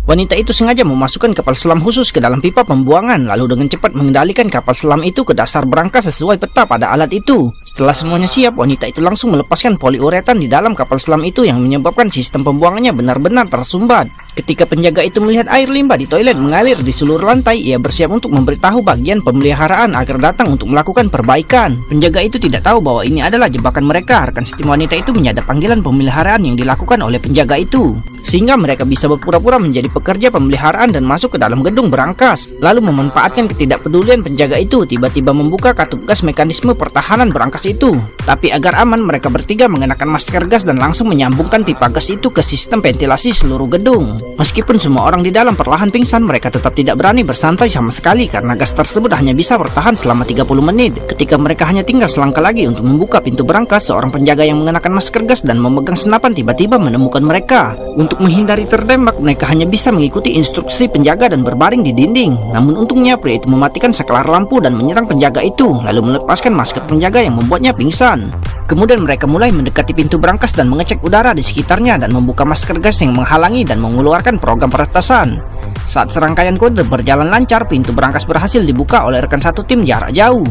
Wanita itu sengaja memasukkan kapal selam khusus ke dalam pipa pembuangan, lalu dengan cepat mengendalikan kapal selam itu ke dasar berangkas sesuai peta pada alat itu. Setelah semuanya siap, wanita itu langsung melepaskan poliuretan di dalam kapal selam itu yang menyebabkan sistem pembuangannya benar-benar tersumbat. Ketika penjaga itu melihat air limbah di toilet mengalir di seluruh lantai, ia bersiap untuk memberitahu bagian pemeliharaan agar datang untuk melakukan perbaikan. Penjaga itu tidak tahu bahwa ini adalah jebakan mereka. Rekan setim wanita itu menyadap panggilan pemeliharaan yang dilakukan oleh penjaga itu, sehingga mereka bisa berpura-pura menjadi pekerja pemeliharaan dan masuk ke dalam gedung berangkas. Lalu memanfaatkan ketidakpedulian penjaga itu, tiba-tiba membuka katup gas mekanisme pertahanan berangkas itu. Tapi agar aman, mereka bertiga mengenakan masker gas dan langsung menyambungkan pipa gas itu ke sistem ventilasi seluruh gedung. Meskipun semua orang di dalam perlahan pingsan, mereka tetap tidak berani bersantai sama sekali karena gas tersebut hanya bisa bertahan selama 30 menit. Ketika mereka hanya tinggal selangkah lagi untuk membuka pintu berangkas, seorang penjaga yang mengenakan masker gas dan memegang senapan tiba-tiba menemukan mereka. Untuk menghindari terdembak, mereka hanya bisa mengikuti instruksi penjaga dan berbaring di dinding. Namun untungnya pria itu mematikan saklar lampu dan menyerang penjaga itu, lalu melepaskan masker penjaga yang membuatnya pingsan. Kemudian mereka mulai mendekati pintu berangkas dan mengecek udara di sekitarnya dan membuka masker gas yang menghalangi dan mengeluarkan program peretasan. Saat serangkaian kode berjalan lancar, pintu berangkas berhasil dibuka oleh rekan satu tim jarak jauh.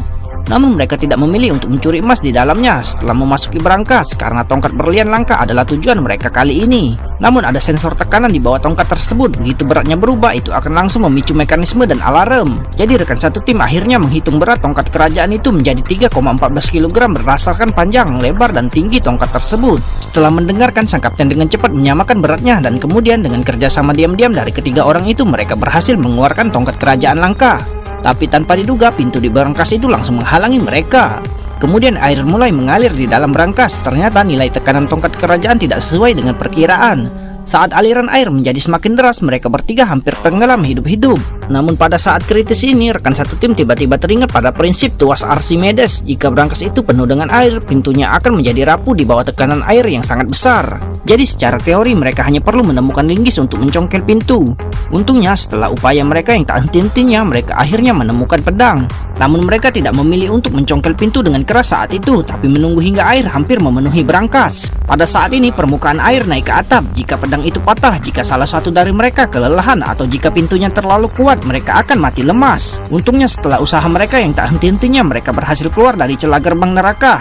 Namun mereka tidak memilih untuk mencuri emas di dalamnya setelah memasuki berangkas karena tongkat berlian langka adalah tujuan mereka kali ini. Namun ada sensor tekanan di bawah tongkat tersebut, begitu beratnya berubah itu akan langsung memicu mekanisme dan alarm. Jadi rekan satu tim akhirnya menghitung berat tongkat kerajaan itu menjadi 3,14 kg berdasarkan panjang, lebar, dan tinggi tongkat tersebut. Setelah mendengarkan, sang kapten dengan cepat menyamakan beratnya dan kemudian dengan kerjasama diam-diam dari ketiga orang itu mereka berhasil mengeluarkan tongkat kerajaan langka. Tapi tanpa diduga, pintu di berangkas itu langsung menghalangi mereka. Kemudian air mulai mengalir di dalam berangkas. Ternyata nilai tekanan tongkat kerajaan tidak sesuai dengan perkiraan. Saat aliran air menjadi semakin deras, mereka bertiga hampir tenggelam hidup-hidup. Namun pada saat kritis ini, rekan satu tim tiba-tiba teringat pada prinsip tuas Archimedes. Jika berangkas itu penuh dengan air, pintunya akan menjadi rapuh di bawah tekanan air yang sangat besar. Jadi secara teori mereka hanya perlu menemukan linggis untuk mencongkel pintu. Untungnya setelah upaya mereka yang tak henti-hentinya, mereka akhirnya menemukan pedang. Namun mereka tidak memilih untuk mencongkel pintu dengan keras saat itu, tapi menunggu hingga air hampir memenuhi berangkas. Pada saat ini permukaan air naik ke atap. Jika pedang itu patah, jika salah satu dari mereka kelelahan, atau jika pintunya terlalu kuat, mereka akan mati lemas. Untungnya setelah usaha mereka yang tak henti-hentinya, mereka berhasil keluar dari celah gerbang neraka.